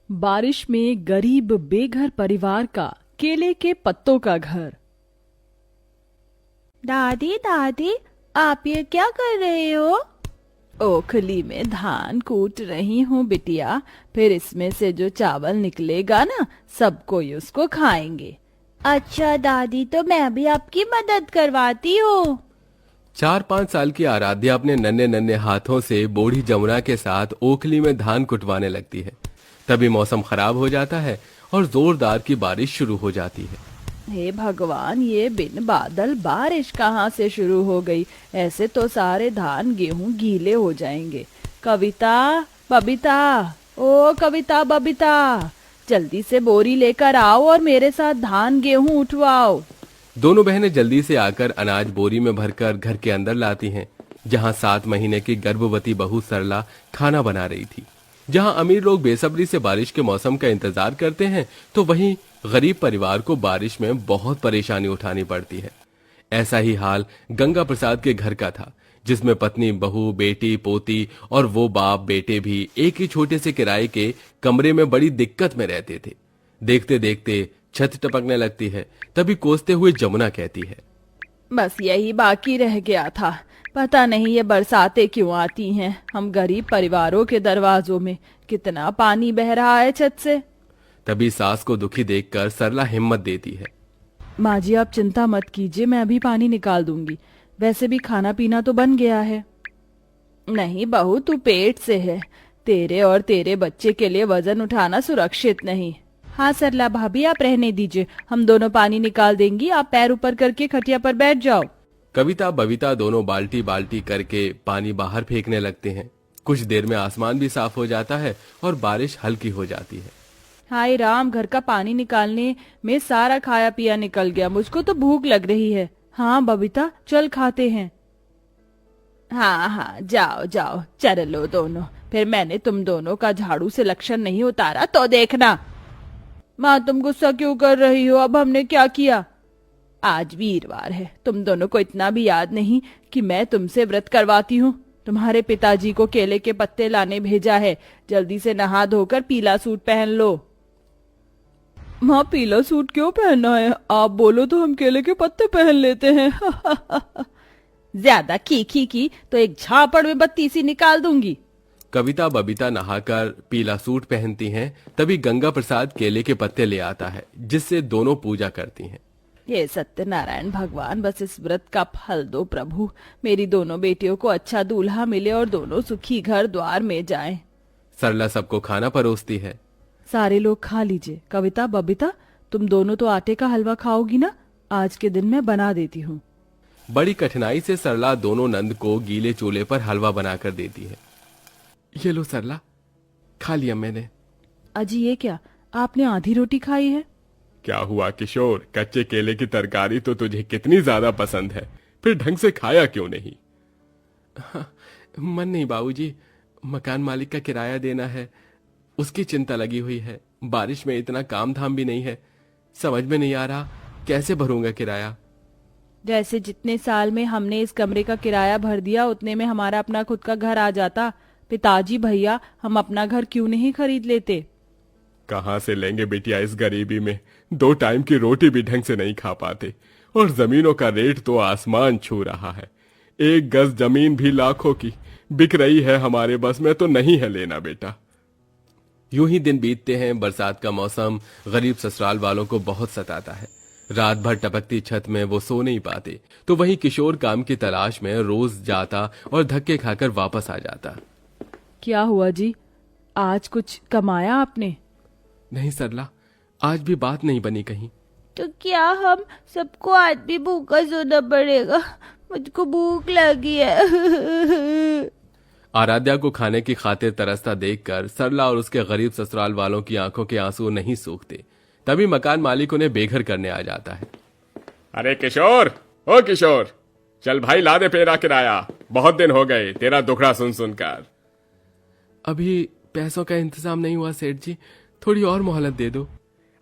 बारिश में गरीब बेघर परिवार का केले के पत्तों का घर। दादी दादी, आप ये क्या कर रहे हो? ओखली में धान कूट रही हूँ बिटिया, फिर इसमें से जो चावल निकलेगा ना, सब कोई उसको खाएंगे। अच्छा दादी, तो मैं भी आपकी मदद करवाती हूँ। 4-5 साल की आराध्या अपने नन्हे नन्हे हाथों से बूढ़ी जमुना के साथ ओखली में धान कुटवाने लगती है। तभी मौसम खराब हो जाता है और जोरदार की बारिश शुरू हो जाती है। हे भगवान, ये बिन बादल बारिश कहाँ से शुरू हो गई? ऐसे तो सारे धान गेहूं गीले हो जाएंगे। कविता, बबीता, ओ कविता बबीता, जल्दी से बोरी लेकर आओ और मेरे साथ धान गेहूं उठवाओ। दोनों बहनें जल्दी से आकर अनाज बोरी में भरकर घर के अंदर लाती हैं, जहां 7 महीने की गर्भवती बहू सरला खाना बना रही थी। जहां अमीर लोग बेसब्री से बारिश के मौसम का इंतजार करते हैं, तो वहीं गरीब परिवार को बारिश में बहुत परेशानी उठानी पड़ती है। ऐसा ही हाल गंगा प्रसाद के घर का था, जिसमें पत्नी, बहू, बेटी, पोती और वो बाप बेटे भी एक ही छोटे से किराए के कमरे में बड़ी दिक्कत में रहते थे। देखते देखते छत टपकने लगती है। तभी कोसते हुए जमुना कहती है, बस यही बाकी रह गया था। पता नहीं ये बरसातें क्यों आती हैं। हम गरीब परिवारों के दरवाजों में कितना पानी बह रहा है छत से। तभी सास को दुखी देखकर सरला हिम्मत देती है। माँ जी, आप चिंता मत कीजिए, मैं अभी पानी निकाल दूंगी। वैसे भी खाना पीना तो बन गया है। नहीं बहू, तू पेट से है। तेरे और तेरे बच्चे के लिए वजन उठाना सुरक्षित नहीं। हाँ सरला भाभी, आप रहने दीजिए, हम दोनों पानी निकाल देंगी। आप पैर ऊपर करके खटिया पर बैठ जाओ। कविता बबीता दोनों बाल्टी बाल्टी करके पानी बाहर फेंकने लगते हैं। कुछ देर में आसमान भी साफ हो जाता है और बारिश हल्की हो जाती है। हाय राम, घर का पानी निकालने में सारा खाया पिया निकल गया। मुझको तो भूख लग रही है। हाँ बबीता, चल खाते हैं। हाँ हाँ, जाओ जाओ, चल लो दोनों। फिर मैंने तुम दोनों का झाड़ू से लक्षण नहीं उतारा तो देखना। माँ, तुम गुस्सा क्यों कर रही हो? अब हमने क्या किया? आज वीरवार है, तुम दोनों को इतना भी याद नहीं कि मैं तुमसे व्रत करवाती हूँ। तुम्हारे पिताजी को केले के पत्ते लाने भेजा है। जल्दी से नहा धोकर पीला सूट पहन लो। माँ, पीला सूट क्यों पहनना है? आप बोलो तो हम केले के पत्ते पहन लेते हैं। ज्यादा की तो एक झापड़ में बत्ती सी निकाल दूंगी। कविता बबीता नहाकर पीला सूट पहनती हैं। तभी गंगा प्रसाद केले के पत्ते ले आता है, जिससे दोनों पूजा करती हैं। ये सत्यनारायण भगवान, बस इस व्रत का फल दो प्रभु। मेरी दोनों बेटियों को अच्छा दूल्हा मिले और दोनों सुखी घर द्वार में जाएं। सरला सबको खाना परोसती है। सारे लोग खा लीजिए। कविता बबीता, तुम दोनों तो आटे का हलवा खाओगी ना? आज के दिन मैं बना देती हूँ। बड़ी कठिनाई से सरला दोनों नंद को गीले चूल्हे पर हलवा बनाकर देती है। ये लो सरला, खा लिया मैंने। अजी, ये क्या? आपने आधी रोटी खाई है? क्या हुआ किशोर, कच्चे केले की तरकारी तो तुझे कितनी ज्यादा पसंद है, फिर ढंग से खाया क्यों नहीं? मन नहीं बाबूजी, मकान मालिक का किराया देना है, उसकी चिंता लगी हुई है। बारिश में इतना काम धाम भी नहीं है, समझ में नहीं आ रहा कैसे भरूंगा किराया। जैसे जितने साल में हमने इस कमरे का किराया भर दिया, उतने में हमारा अपना खुद का घर आ जाता। पिताजी भैया, हम अपना घर क्यों नहीं खरीद लेते? कहाँ से लेंगे बिटिया इस गरीबी में? 2 टाइम की रोटी भी ढंग से नहीं खा पाते, और जमीनों का रेट तो आसमान छू रहा है। 1 गज जमीन भी लाखों की बिक रही है, हमारे बस में तो नहीं है लेना बेटा। यूं ही दिन बीतते हैं। बरसात का मौसम गरीब ससुराल वालों को बहुत सताता है। रात भर टपकती छत में वो सो नहीं पाते, तो वहीं किशोर काम की तलाश में रोज जाता और धक्के खाकर वापस आ जाता। क्या हुआ जी, आज कुछ कमाया आपने? नहीं सरला, आज भी बात नहीं बनी कहीं। तो क्या हम सबको आज भी भूखा सोना पड़ेगा? मुझको भूख लगी है। आराध्या को खाने की खातिर तरसता देखकर सरला और उसके गरीब ससुराल वालों की आंखों के आंसू नहीं सूखते। तभी मकान मालिक उन्हें बेघर करने आ जाता है। अरे किशोर, ओ किशोर, चल भाई ला दे मेरा किराया। बहुत दिन हो गए तेरा दुखड़ा सुन सुनकर। अभी पैसों का इंतजाम नहीं हुआ सेठ जी, थोड़ी और मोहलत दे दो।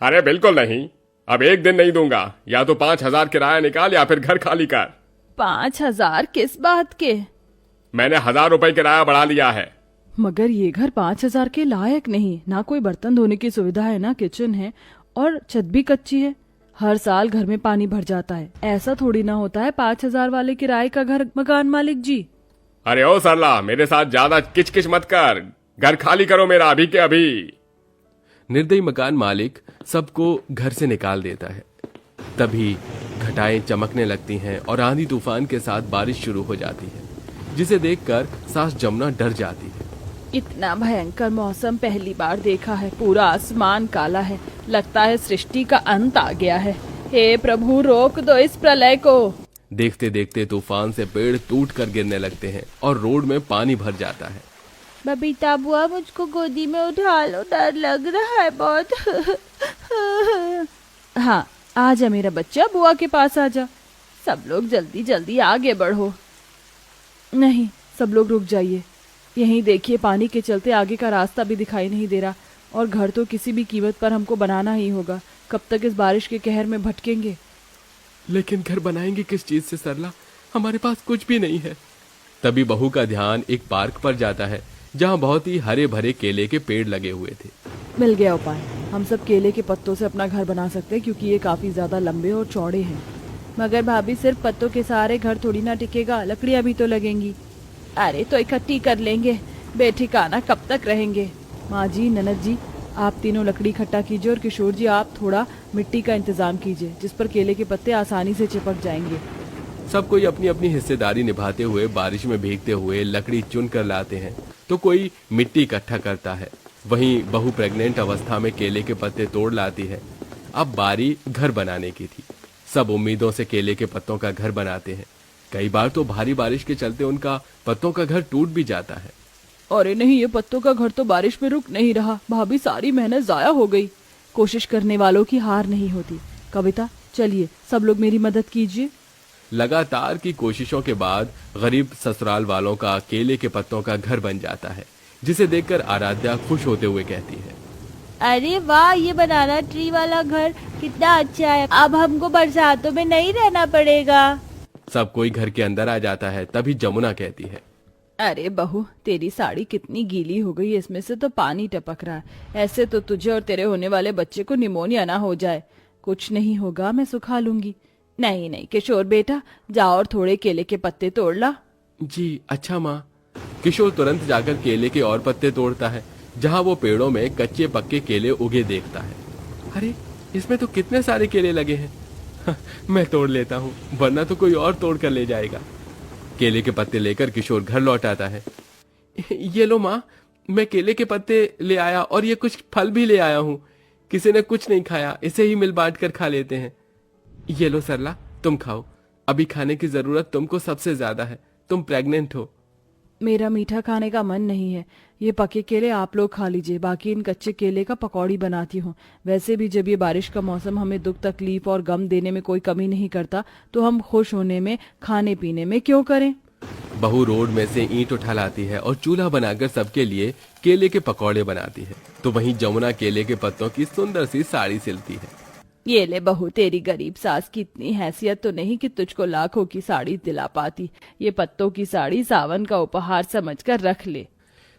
अरे बिल्कुल नहीं, अब 1 दिन नहीं दूंगा। या तो 5,000 किराया निकाल या फिर घर खाली कर। 5,000 किस बात के? मैंने 1,000 रुपए किराया बढ़ा लिया है। मगर ये घर 5,000 के लायक नहीं। ना कोई बर्तन धोने की सुविधा है, ना किचन है, और छत भी कच्ची है। हर साल घर में पानी भर जाता है। ऐसा थोड़ी ना होता है 5,000 वाले किराए का घर, मकान मालिक जी। अरे ओ सरला, मेरे साथ ज्यादा किचकिच मत कर, घर खाली करो मेरा अभी के अभी। निर्दयी मकान मालिक सबको घर से निकाल देता है। तभी घटाएं चमकने लगती हैं और आंधी तूफान के साथ बारिश शुरू हो जाती है, जिसे देखकर सास जमुना डर जाती है। इतना भयंकर मौसम पहली बार देखा है। पूरा आसमान काला है। लगता है सृष्टि का अंत आ गया है। हे प्रभु, रोक दो इस प्रलय को। देखते देखते तूफान से पेड़ टूट कर गिरने लगते हैं और रोड में पानी भर जाता है। बबीता बुआ, मुझको गोदी में उठा लो, डर लग रहा है बहुत। हाँ, आजा मेरा बच्चा, बुआ के पास आजा। सब लोग जल्दी जल्दी आगे बढ़ो। नहीं, सब लोग रुक जाइए। यहीं देखिए, पानी के चलते आगे का रास्ता भी दिखाई नहीं दे रहा, और घर तो किसी भी कीमत पर हमको बनाना ही होगा। कब तक इस बारिश के कहर में भटकेंगे? लेकिन घर बनाएंगे किस चीज से सरला? हमारे पास कुछ भी नहीं है। तभी बहू का ध्यान एक पार्क पर जाता है, जहाँ बहुत ही हरे भरे केले के पेड़ लगे हुए थे। मिल गया उपाय। हम सब केले के पत्तों से अपना घर बना सकते हैं, क्योंकि ये काफी ज्यादा लंबे और चौड़े हैं। मगर भाभी, सिर्फ पत्तों के सहारे घर थोड़ी ना टिकेगा, लकड़ियाँ भी तो लगेंगी। अरे तो इकट्ठी कर लेंगे, बेठिकाना कब तक रहेंगे। माँ जी, ननद जी, आप तीनों लकड़ी इकट्ठा कीजिए, और किशोर जी आप थोड़ा मिट्टी का इंतजाम कीजिए, जिस पर केले के पत्ते आसानी से चिपक जाएंगे। सब कोई अपनी अपनी हिस्सेदारी निभाते हुए बारिश में भीगते हुए लकड़ी चुन कर लाते हैं। तो कोई मिट्टी इकट्ठा करता है, वहीं बहू प्रेग्नेंट अवस्था में केले के पत्ते तोड़ लाती है। अब बारी घर बनाने की थी। सब उम्मीदों से केले के पत्तों का घर बनाते हैं। कई बार तो भारी बारिश के चलते उनका पत्तों का घर टूट भी जाता है। अरे नहीं, ये पत्तों का घर तो बारिश में रुक नहीं रहा। भाभी, सारी मेहनत जाया हो गई। कोशिश करने वालों की हार नहीं होती। कविता, चलिए सब लोग मेरी मदद कीजिए। लगातार की कोशिशों के बाद गरीब ससुराल वालों का केले के पत्तों का घर बन जाता है, जिसे देखकर आराध्या खुश होते हुए कहती है, अरे वाह, ये बनाना ट्री वाला घर कितना अच्छा है। अब हमको बरसातों में नहीं रहना पड़ेगा। सब कोई घर के अंदर आ जाता है। तभी जमुना कहती है, अरे बहू, तेरी साड़ी कितनी गीली हो गई, इसमें से तो पानी टपक रहा है। ऐसे तो तुझे और तेरे होने वाले बच्चे को निमोनिया ना हो जाए। कुछ नहीं होगा, मैं सुखा लूंगी। नहीं नहीं किशोर बेटा, जाओ और थोड़े केले के पत्ते तोड़ ला। जी अच्छा माँ। किशोर तुरंत जाकर केले के और पत्ते तोड़ता है, जहाँ वो पेड़ों में कच्चे पक्के केले उगे देखता है। अरे, इसमें तो कितने सारे केले लगे हैं। मैं तोड़ लेता हूँ, वरना तो कोई और तोड़ कर ले जाएगा। केले के पत्ते लेकर किशोर घर लौट आता है। ये लो माँ, मैं केले के पत्ते ले आया, और ये कुछ फल भी ले आया हूँ। किसी ने कुछ नहीं खाया, इसे ही मिल बांट कर खा लेते हैं। ये लो सरला, तुम खाओ। अभी खाने की जरूरत तुमको सबसे ज्यादा है, तुम प्रेग्नेंट हो। मेरा मीठा खाने का मन नहीं है। ये पके केले आप लोग खा लीजिए, बाकी इन कच्चे केले का पकौड़ी बनाती हूँ। वैसे भी जब ये बारिश का मौसम हमें दुख तकलीफ और गम देने में कोई कमी नहीं करता, तो हम खुश होने में, खाने पीने में क्यों करें। बहू रोड में से ईंट उठा लाती है और चूल्हा बनाकर सबके लिए केले के पकौड़े बनाती है। तो वहीं जमुना केले के पत्तों की सुंदर सी साड़ी सिलती है। ये ले बहू, तेरी गरीब सास की इतनी हैसियत तो नहीं कि तुझको लाखों की साड़ी दिला पाती। ये पत्तों की साड़ी सावन का उपहार समझकर रख ले।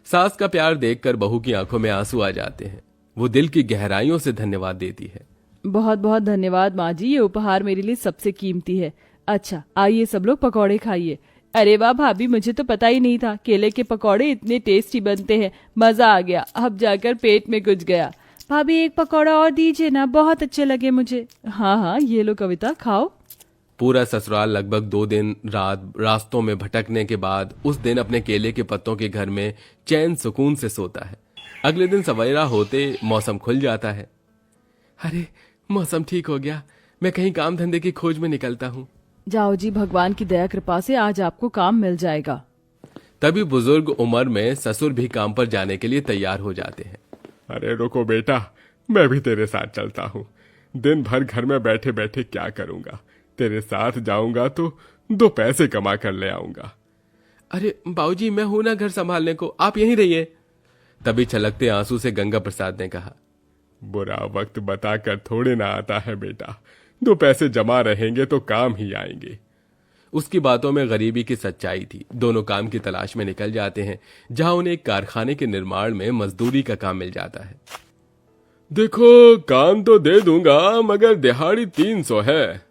सास का प्यार देखकर बहू की आंखों में आंसू आ जाते हैं। वो दिल की गहराइयों से धन्यवाद देती है। बहुत बहुत धन्यवाद माँ जी, ये उपहार मेरे लिए सबसे कीमती है। अच्छा, आइए सब लोग पकौड़े खाइए। अरे वाह भाभी, मुझे तो पता ही नहीं था केले के पकौड़े इतने टेस्टी बनते हैं। मजा आ गया, अब जाकर पेट में घुस गया। भाभी, एक पकौड़ा और दीजिए ना, बहुत अच्छे लगे मुझे। हाँ हाँ, ये लो कविता, खाओ। पूरा ससुराल लगभग 2 दिन रात रास्तों में भटकने के बाद उस दिन अपने केले के पत्तों के घर में चैन सुकून से सोता है। अगले दिन सवेरा होते मौसम खुल जाता है। अरे, मौसम ठीक हो गया, मैं कहीं काम धंधे की खोज में निकलता हूँ। जाओ जी, भगवान की दया कृपा से आज आपको काम मिल जाएगा। तभी बुजुर्ग उम्र में ससुर भी काम पर जाने के लिए तैयार हो जाते हैं। अरे रुको बेटा, मैं भी तेरे साथ चलता हूँ। दिन भर घर में बैठे बैठे क्या करूँगा, तेरे साथ जाऊंगा तो 2 पैसे कमा कर ले आऊंगा। अरे बाबूजी, मैं हूं ना घर संभालने को, आप यहीं रहिए। तभी छलकते आंसू से गंगा प्रसाद ने कहा, बुरा वक्त बताकर थोड़े ना आता है बेटा, 2 पैसे जमा रहेंगे तो काम ही आएंगे। उसकी बातों में गरीबी की सच्चाई थी। दोनों काम की तलाश में निकल जाते हैं, जहां उन्हें एक कारखाने के निर्माण में मजदूरी का काम मिल जाता है। देखो, काम तो दे दूंगा मगर दिहाड़ी 300 है।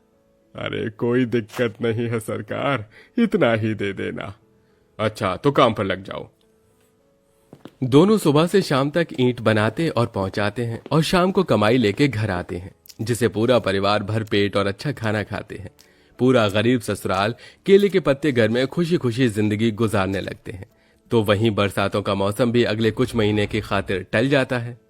अरे कोई दिक्कत नहीं है सरकार, इतना ही दे देना। अच्छा तो काम पर लग जाओ। दोनों सुबह से शाम तक ईंट बनाते और पहुंचाते हैं और शाम को कमाई लेके घर आते हैं, जिसे पूरा परिवार भर पेट और अच्छा खाना खाते हैं। पूरा गरीब ससुराल केले के पत्ते घर में खुशी खुशी जिंदगी गुजारने लगते हैं। तो वहीं बरसातों का मौसम भी अगले कुछ महीने की खातिर टल जाता है।